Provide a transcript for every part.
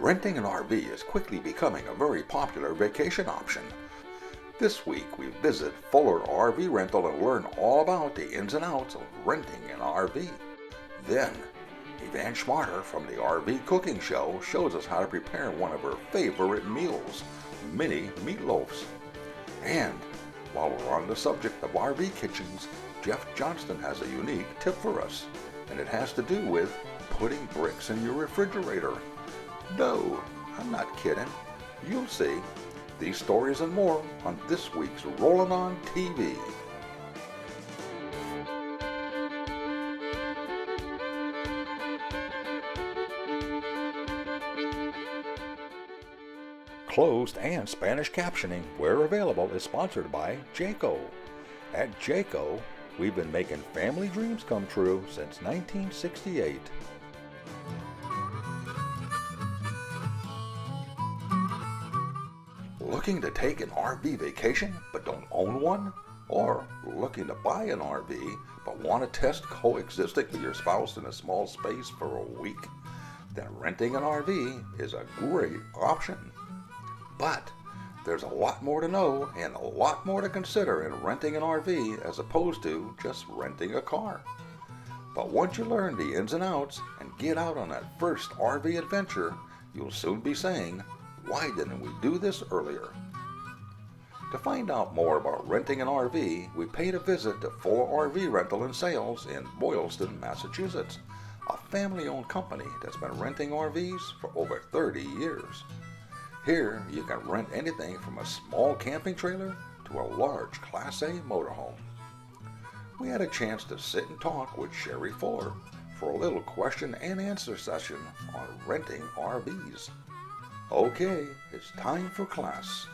Renting an RV is quickly becoming a very popular vacation option. This week we visit Fuller RV Rental and learn all about the ins and outs of renting an RV. Then, Evanne from the RV Cooking Show shows us how to prepare one of her favorite meals, mini-meatloafs. And while we're on the subject of RV kitchens, Jeff Johnston has a unique tip for us, and it has to do with putting bricks in your refrigerator. No, I'm not kidding. You'll see. These stories and more on this week's Rollin On TV. Closed and Spanish captioning, where available, is sponsored by Jayco. At Jayco, we've been making family dreams come true since 1968. Looking to take an RV vacation but don't own one? Or looking to buy an RV but want to test coexisting with your spouse in a small space for a week? Then renting an RV is a great option. But there's a lot more to know and a lot more to consider in renting an RV as opposed to just renting a car. But once you learn the ins and outs and get out on that first RV adventure, you'll soon be saying, "Why didn't we do this earlier?" To find out more about renting an RV, we paid a visit to Fuller RV Rental and Sales in Boylston, Massachusetts, a family-owned company that's been renting RVs for over 30 years. Here, you can rent anything from a small camping trailer to a large Class A motorhome. We had a chance to sit and talk with Sherry Fuller for a little question and answer session on renting RVs. Okay, it's time for class.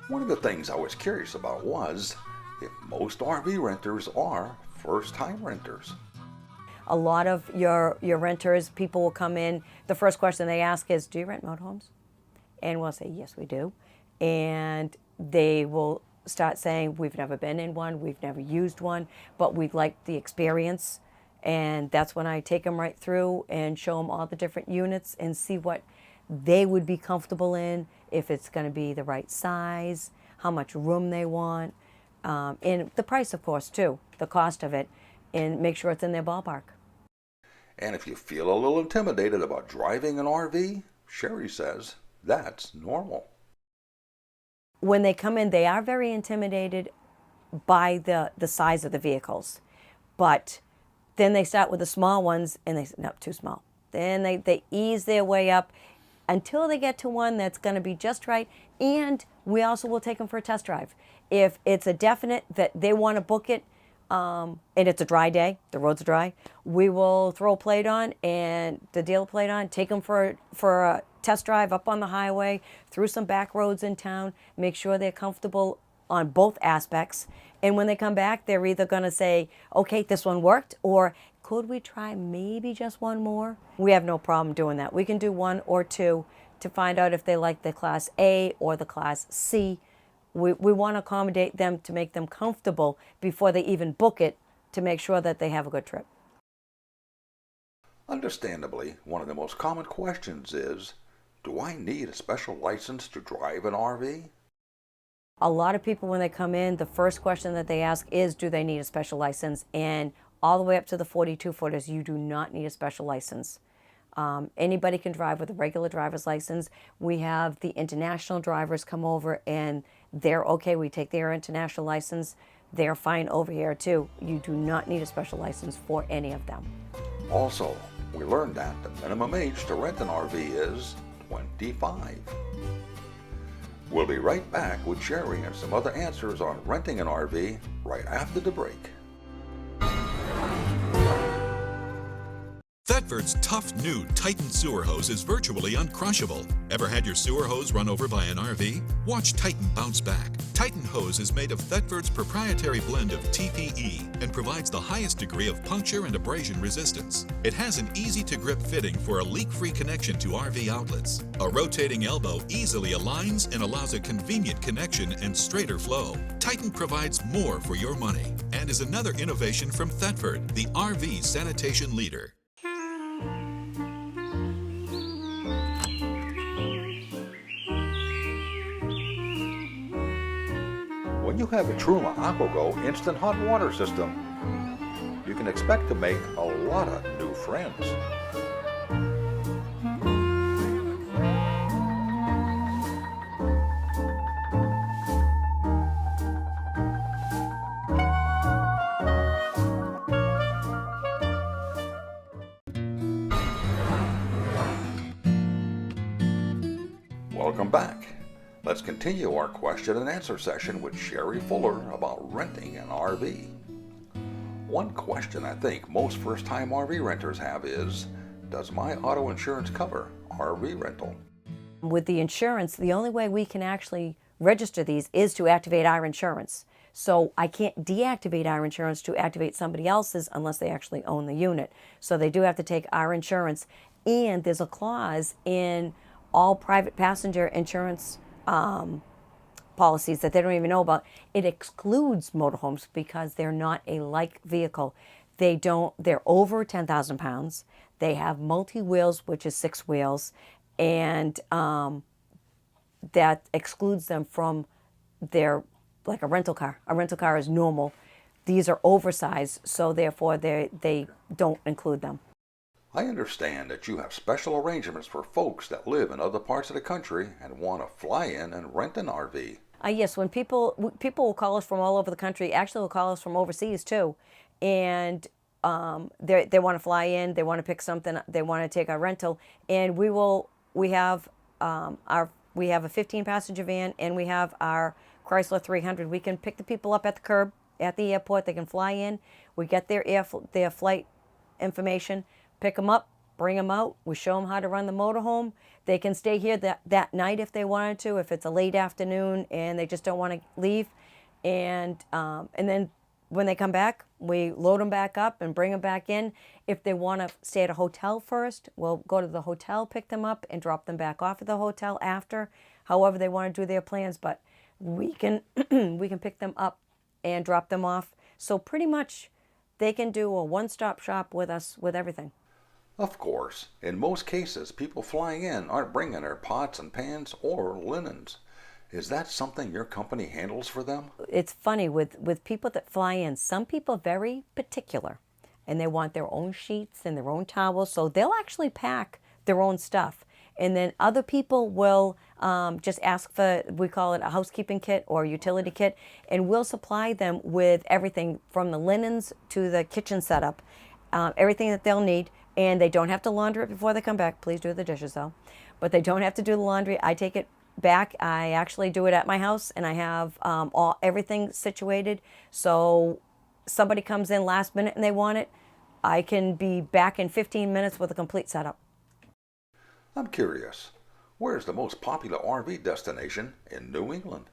One of the things I was curious about was if most RV renters are first-time renters. A lot of your renters, people will come in, the first question they ask is, do you rent motorhomes? And we'll say, yes, we do. And they will start saying, we've never been in one, we've never used one, but we'd like the experience. And that's when I take them right through and show them all the different units and see what they would be comfortable in, if it's going to be the right size, how much room they want, and the price, of course, too, the cost of it, and make sure it's in their ballpark. And if you feel a little intimidated about driving an RV, Sherry says that's normal. When they come in, they are very intimidated by the size of the vehicles, but then they start with the small ones and they say, no, too small. Then they ease their way up until they get to one that's going to be just right, and we also will take them for a test drive. If it's a definite that they want to book it, and it's a dry day, the roads are dry, we will throw a plate on and the dealer plate on, take them for a test drive up on the highway, through some back roads in town, make sure they're comfortable on both aspects. And when they come back, they're either going to say, okay, this one worked, or could we try maybe just one more? We have no problem doing that. We can do one or two to find out if they like the Class A or the Class C. We want to accommodate them to make them comfortable before they even book it, to make sure that they have a good trip. Understandably, one of the most common questions is, do I need a special license to drive an RV? A lot of people, when they come in, the first question that they ask is, do they need a special license? And all the way up to the 42-footers, you do not need a special license. Anybody can drive with a regular driver's license. We have the international drivers come over and they're okay. We take their international license. They're fine over here too. You do not need a special license for any of them. Also, we learned that the minimum age to rent an RV is 25. We'll be right back with Sherry and some other answers on renting an RV right after the break. Thetford's tough new Titan sewer hose is virtually uncrushable. Ever had your sewer hose run over by an RV? Watch Titan bounce back. Titan hose is made of Thetford's proprietary blend of TPE and provides the highest degree of puncture and abrasion resistance. It has an easy-to-grip fitting for a leak-free connection to RV outlets. A rotating elbow easily aligns and allows a convenient connection and straighter flow. Titan provides more for your money and is another innovation from Thetford, the RV sanitation leader. When you have a Truma AquaGo instant hot water system, you can expect to make a lot of new friends. Welcome back. Let's continue our question and answer session with Sherry Fuller about renting an RV. One question I think most first-time RV renters have is, does my auto insurance cover RV rental? With the insurance, the only way we can actually register these is to activate our insurance. So I can't deactivate our insurance to activate somebody else's unless they actually own the unit. So they do have to take our insurance, and there's a clause in all private passenger insurance policies that they don't even know about. It excludes motorhomes because they're not a like vehicle. They're over 10,000 pounds. They have multi-wheels, which is 6 wheels, and that excludes them from like a rental car. A rental car is normal. These are oversized, so therefore they don't include them. I understand that you have special arrangements for folks that live in other parts of the country and want to fly in and rent an RV. Yes, when people will call us from all over the country, actually will call us from overseas too, and they want to fly in, they want to pick something, they want to take our rental, and we have a 15-passenger van, and we have our Chrysler 300. We can pick the people up at the curb at the airport. They can fly in. We get their flight information. Pick them up, bring them out. We show them how to run the motorhome. They can stay here that night if they wanted to, if it's a late afternoon and they just don't want to leave. And then when they come back, we load them back up and bring them back in. If they want to stay at a hotel first, we'll go to the hotel, pick them up, and drop them back off at the hotel after. However they want to do their plans, but we can we can pick them up and drop them off. So pretty much they can do a one-stop shop with us with everything. Of course, in most cases, people flying in aren't bringing their pots and pans or linens. Is that something your company handles for them? It's funny, with people that fly in, some people are very particular, and they want their own sheets and their own towels, so they'll actually pack their own stuff. And then other people will just ask for, we call it a housekeeping kit or utility kit, and we'll supply them with everything from the linens to the kitchen setup, everything that they'll need. And they don't have to launder it before they come back. Please do the dishes though. But they don't have to do the laundry. I take it back. I actually do it at my house, and I have everything situated. So somebody comes in last minute and they want it, I can be back in 15 minutes with a complete setup. I'm curious, where's the most popular RV destination in New England?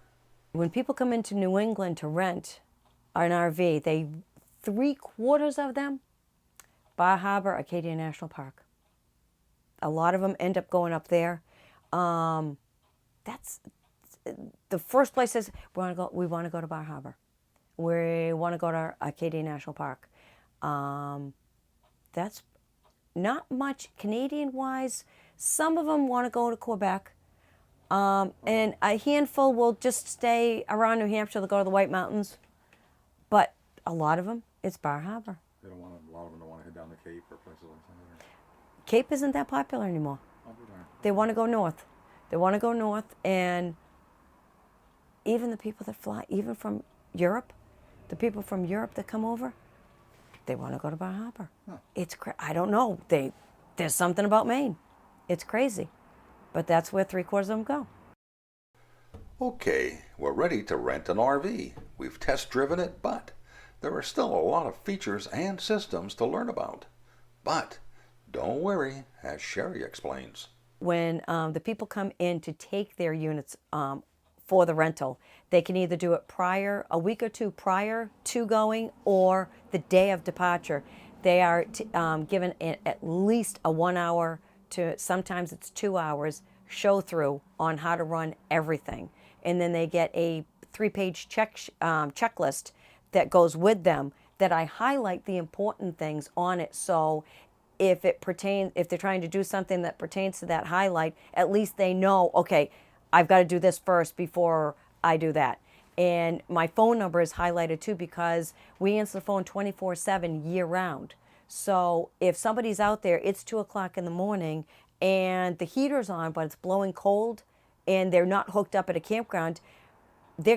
When people come into New England to rent an RV, 3/4 of them, Bar Harbor, Acadia National Park. A lot of them end up going up there. That's the first place is we want to go to Bar Harbor. We want to go to Acadia National Park. That's not much Canadian-wise. Some of them want to go to Quebec. And a handful will just stay around New Hampshire. They'll go to the White Mountains. But a lot of them, it's Bar Harbor. A lot of them don't want to head down the Cape or places like that. Cape isn't that popular anymore. They want to go north. They want to go north, and even the people that fly, even from Europe, the people from Europe that come over, they want to go to Bar Harbor. Huh. I don't know. There's something about Maine. It's crazy, but that's where 3/4 of them go. Okay, we're ready to rent an RV. We've test driven it, but there are still a lot of features and systems to learn about. But don't worry, as Sherry explains. When the people come in to take their units for the rental, they can either do it a week or two prior to going, or the day of departure. They are given at least a 1 hour to sometimes it's 2 hours show through on how to run everything. And then they get a 3-page checklist that goes with them that I highlight the important things on it. So if they're trying to do something that pertains to that highlight, at least they know, okay, I've got to do this first before I do that. And my phone number is highlighted too because we answer the phone 24/7 year round. So if somebody's out there, it's 2 o'clock in the morning and the heater's on, but it's blowing cold and they're not hooked up at a campground, they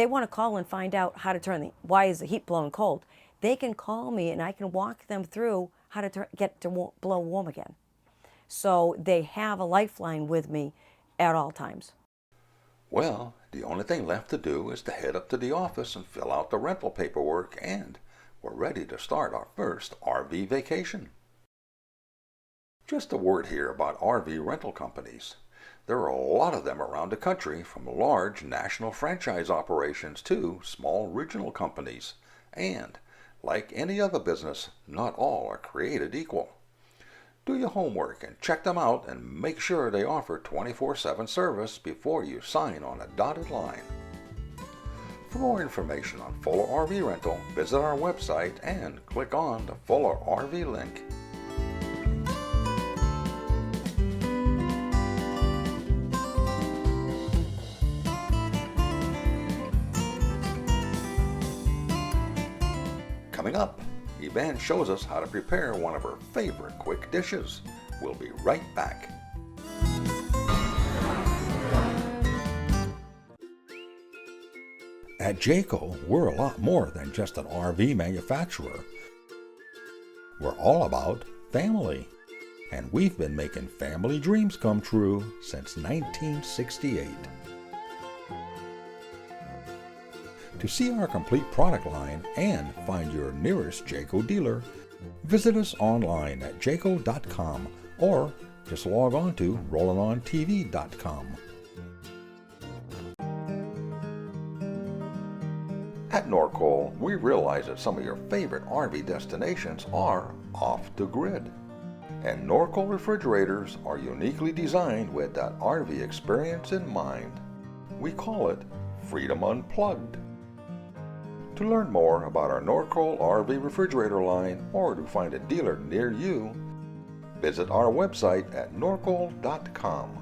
want to call and find out how to why is the heat blowing cold? They can call me and I can walk them through how to get to blow warm again. So they have a lifeline with me at all times. Well, the only thing left to do is to head up to the office and fill out the rental paperwork, and we're ready to start our first RV vacation. Just a word here about RV rental companies. There are a lot of them around the country, from large national franchise operations to small regional companies. And, like any other business, not all are created equal. Do your homework and check them out and make sure they offer 24/7 service before you sign on a dotted line. For more information on Fuller RV Rental, visit our website and click on the Fuller RV link. Coming up, Evanne shows us how to prepare one of her favorite quick dishes. We'll be right back. At Jayco, we're a lot more than just an RV manufacturer. We're all about family, and we've been making family dreams come true since 1968. To see our complete product line and find your nearest Jayco dealer, visit us online at jayco.com or just log on to rollinontv.com. At Norcoal, we realize that some of your favorite RV destinations are off the grid. And Norcoal refrigerators are uniquely designed with that RV experience in mind. We call it Freedom Unplugged. To learn more about our Norcoal RV refrigerator line or to find a dealer near you, visit our website at norcoal.com.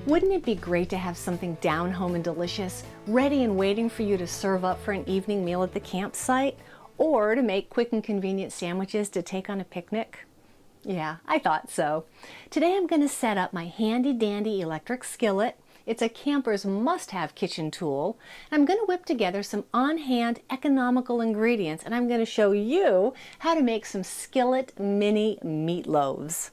Wouldn't it be great to have something down home and delicious, ready and waiting for you to serve up for an evening meal at the campsite, or to make quick and convenient sandwiches to take on a picnic? Yeah, I thought so. Today I'm going to set up my handy dandy electric skillet. It's a camper's must-have kitchen tool. I'm going to whip together some on-hand economical ingredients, and I'm going to show you how to make some skillet mini meatloaves.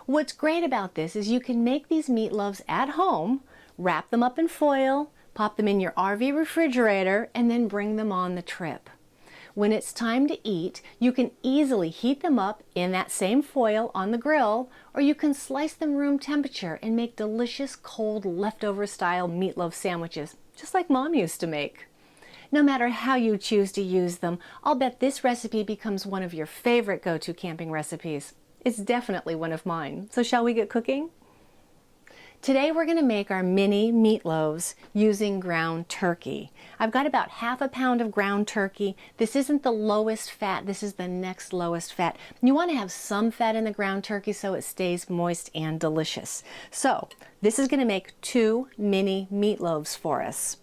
What's great about this is you can make these meatloaves at home, wrap them up in foil, pop them in your RV refrigerator, and then bring them on the trip. When it's time to eat, you can easily heat them up in that same foil on the grill, or you can slice them room temperature and make delicious cold leftover style meatloaf sandwiches, just like Mom used to make. No matter how you choose to use them, I'll bet this recipe becomes one of your favorite go-to camping recipes. It's definitely one of mine. So shall we get cooking? Today we're going to make our mini meatloaves using ground turkey. I've got about half a pound of ground turkey. This isn't the lowest fat, this is the next lowest fat. You want to have some fat in the ground turkey so it stays moist and delicious. So this is going to make 2 mini meatloaves for us.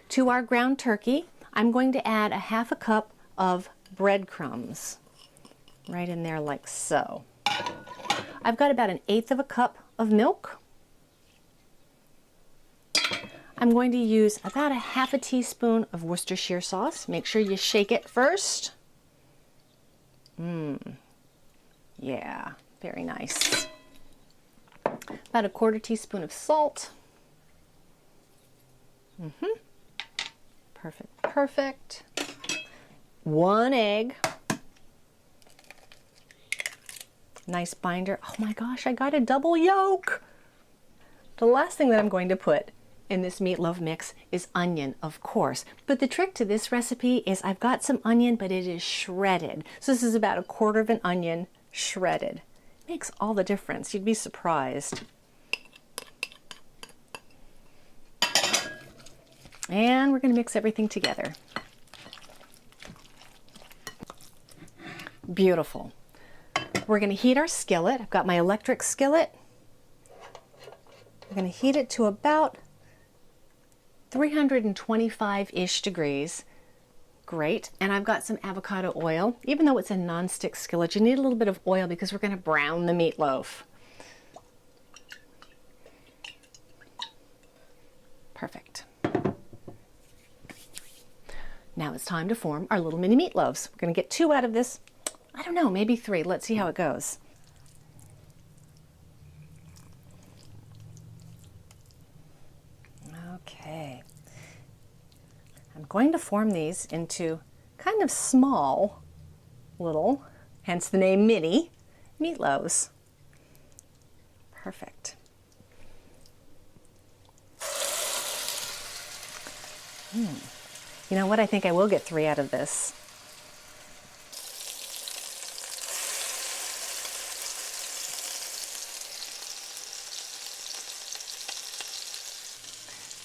To our ground turkey, I'm going to add a half a cup of breadcrumbs. Right in there like so. I've got about 1/8 of a cup of milk. I'm going to use about a half a teaspoon of Worcestershire sauce. Make sure you shake it first. Yeah, very nice. About a 1/4 teaspoon of salt. Perfect, perfect. 1 egg. Nice binder. Oh my gosh, I got a double yolk. The last thing that I'm going to put in this meatloaf mix is onion, of course. But the trick to this recipe is I've got some onion, but it is shredded. So this is about a 1/4 of an onion shredded. Makes all the difference. You'd be surprised. And we're going to mix everything together. We're going to heat our skillet. I've got my electric skillet. I'm going to heat it to about 325-ish degrees. Great. And I've got some avocado oil. Even though it's a non-stick skillet, you need a little bit of oil because we're going to brown the meatloaf. Perfect. Now it's time to form our little mini meatloaves. We're going to get 2 out of this. I don't know, maybe 3. Let's see how it goes. Okay. I'm going to form these into kind of small little, hence the name mini meatloaves. Perfect. You know what? I think I will get 3 out of this.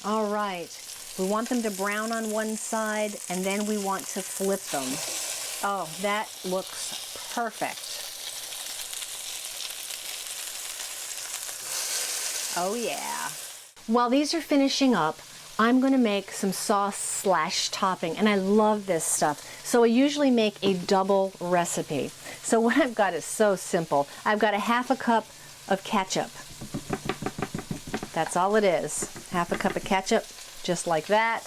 All right. We want them to brown on one side, and then we want to flip them. Oh, that looks perfect. Oh yeah. While these are finishing up, I'm going to make some sauce / topping, and I love this stuff. So I usually make a double recipe. So what I've got is so simple. I've got a 1/2 cup of ketchup. That's all it is. 1/2 cup of ketchup, just like that.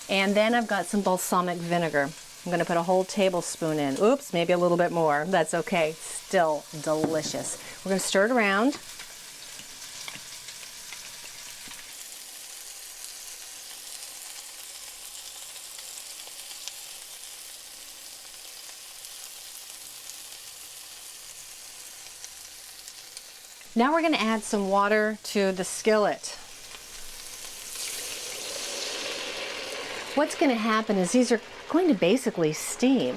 And then I've got some balsamic vinegar. I'm going to put a whole tablespoon in. Oops, maybe a little bit more. That's okay. Still delicious. We're going to stir it around. Now we're going to add some water to the skillet. What's going to happen is these are going to basically steam.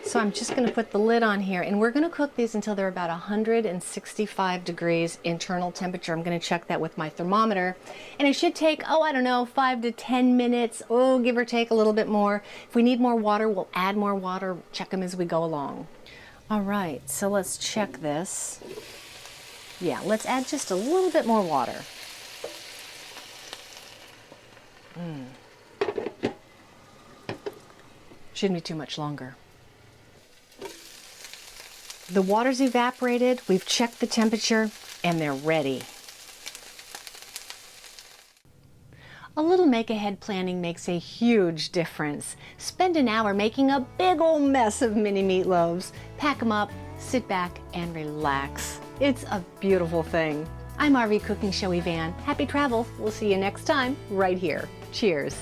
So I'm just going to put the lid on here, and we're going to cook these until they're about 165 degrees internal temperature. I'm going to check that with my thermometer, and it should take, I don't know, 5 to 10 minutes, give or take a little bit more. If we need more water, we'll add more water, check them as we go along. All right, so let's check this. Yeah, let's add just a little bit more water. Shouldn't be too much longer. The water's evaporated, we've checked the temperature, and they're ready. A little make-ahead planning makes a huge difference. Spend an hour making a big old mess of mini meatloaves. Pack them up, sit back, and relax. It's a beautiful thing. I'm RV Cooking Show Evanne. Happy travel. We'll see you next time right here. Cheers.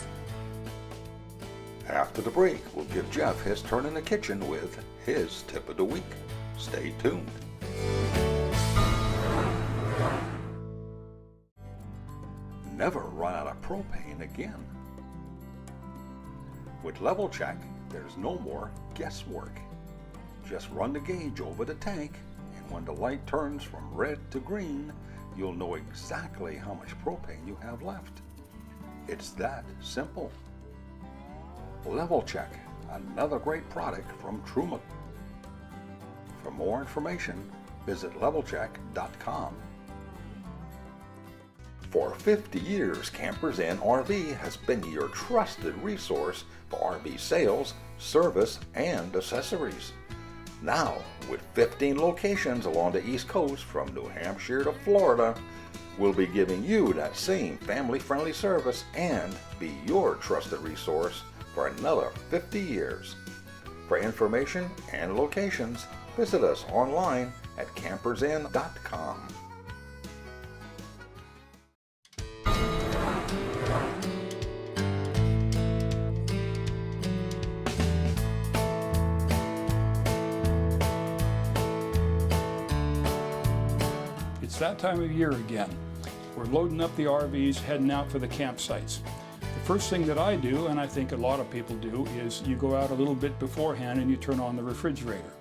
After the break, we'll give Jeff his turn in the kitchen with his tip of the week. Stay tuned. Never run out of propane again. With Level Check, there's no more guesswork. Just run the gauge over the tank, and when the light turns from red to green, you'll know exactly how much propane you have left. It's that simple. Level Check, another great product from Truma. For more information, visit levelcheck.com. For 50 years, Campers Inn RV has been your trusted resource for RV sales, service, and accessories. Now, with 15 locations along the East Coast from New Hampshire to Florida, we'll be giving you that same family-friendly service and be your trusted resource for another 50 years. For information and locations, visit us online at campersinn.com. It's that time of year again. We're loading up the RVs, heading out for the campsites. The first thing that I do, and I think a lot of people do, is you go out a little bit beforehand and you turn on the refrigerator.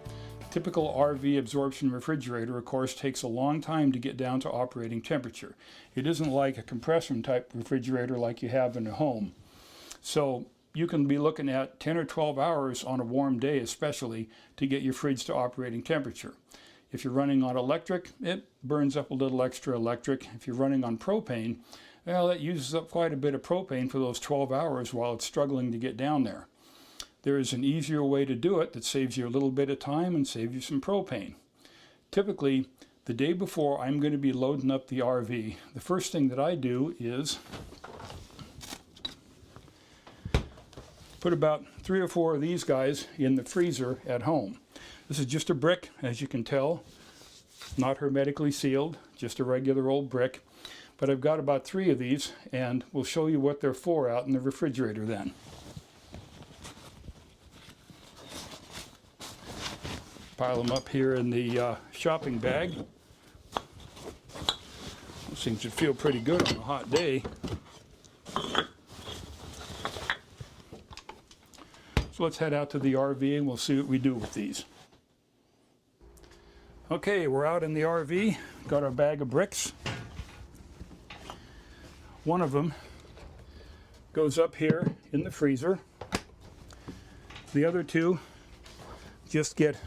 Typical RV absorption refrigerator, of course, takes a long time to get down to operating temperature. It isn't like a compressor type refrigerator like you have in a home. So you can be looking at 10 or 12 hours on a warm day especially to get your fridge to operating temperature. If you're running on electric, it burns up a little extra electric. If you're running on propane, well, it uses up quite a bit of propane for those 12 hours while it's struggling to get down there. There is an easier way to do it that saves you a little bit of time and saves you some propane. Typically, the day before I'm going to be loading up the RV, the first thing that I do is put about 3 or 4 of these guys in the freezer at home. This is just a brick, as you can tell, not hermetically sealed, just a regular old brick. But I've got about 3 of these, and we'll show you what they're for out in the refrigerator then. Pile them up here in the shopping bag. Seems to feel pretty good on a hot day. So let's head out to the RV and we'll see what we do with these. Okay, we're out in the RV, got our bag of bricks. One of them goes up here in the freezer. The other 2 just get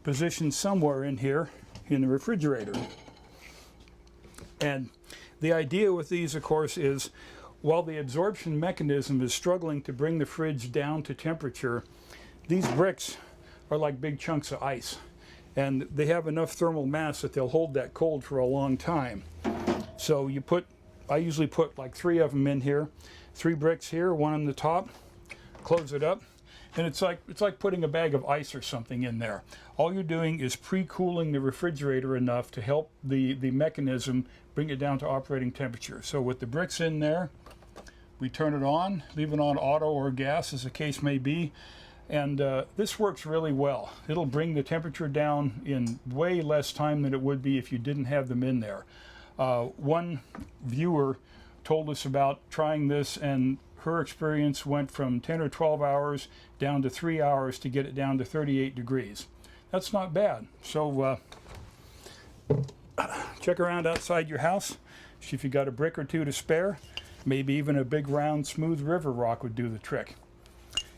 positioned somewhere in here in the refrigerator. And the idea with these, of course, is while the absorption mechanism is struggling to bring the fridge down to temperature, these bricks are like big chunks of ice. And they have enough thermal mass that they'll hold that cold for a long time. So I usually put like 3 of them in here, 3 bricks here, 1 on the top, close it up, and it's like putting a bag of ice or something in there. All you're doing is pre-cooling the refrigerator enough to help the mechanism bring it down to operating temperature. So with the bricks in there, we turn it on, leave it on auto or gas as the case may be, and this works really well. It'll bring the temperature down in way less time than it would be if you didn't have them in there. One viewer told us about trying this, and her experience went from 10 or 12 hours down to 3 hours to get it down to 38 degrees. That's not bad. So check around outside your house, see if you got a brick or 2 to spare. Maybe even a big round smooth river rock would do the trick.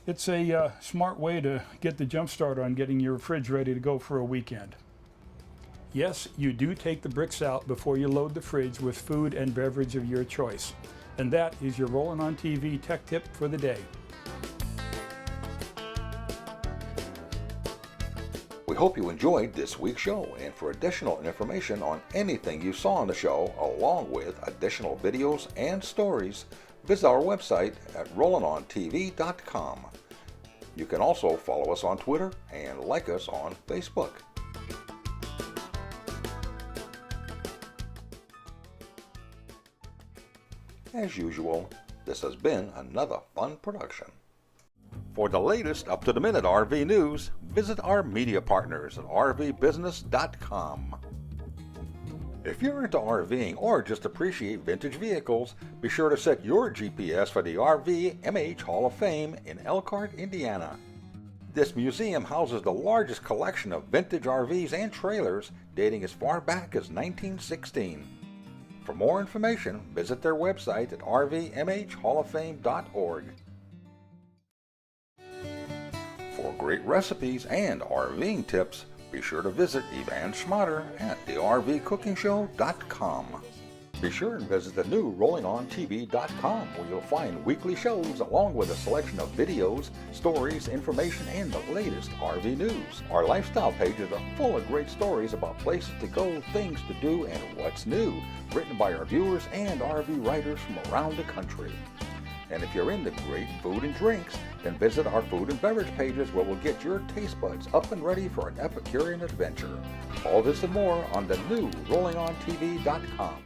It's a smart way to get the jump start on getting your fridge ready to go for a weekend. Yes, you do take the bricks out before you load the fridge with food and beverage of your choice. And that is your Rollin On TV tech tip for the day. We hope you enjoyed this week's show, and for additional information on anything you saw on the show, along with additional videos and stories, visit our website at rollinontv.com. You can also follow us on Twitter and like us on Facebook. As usual, this has been another fun production. For the latest up-to-the-minute RV news, visit our media partners at rvbusiness.com. If you're into RVing or just appreciate vintage vehicles, be sure to set your GPS for the RV MH Hall of Fame in Elkhart, Indiana. This museum houses the largest collection of vintage RVs and trailers dating as far back as 1916. For more information, visit their website at rvmhhalloffame.org. For great recipes and RVing tips, be sure to visit Evanne at thervcookingshow.com. Be sure and visit the new RollinOnTV.com, where you'll find weekly shows along with a selection of videos, stories, information, and the latest RV news. Our lifestyle pages are full of great stories about places to go, things to do, and what's new, written by our viewers and RV writers from around the country. And if you're into great food and drinks, then visit our food and beverage pages, where we'll get your taste buds up and ready for an Epicurean adventure. All this and more on the new RollinOnTV.com.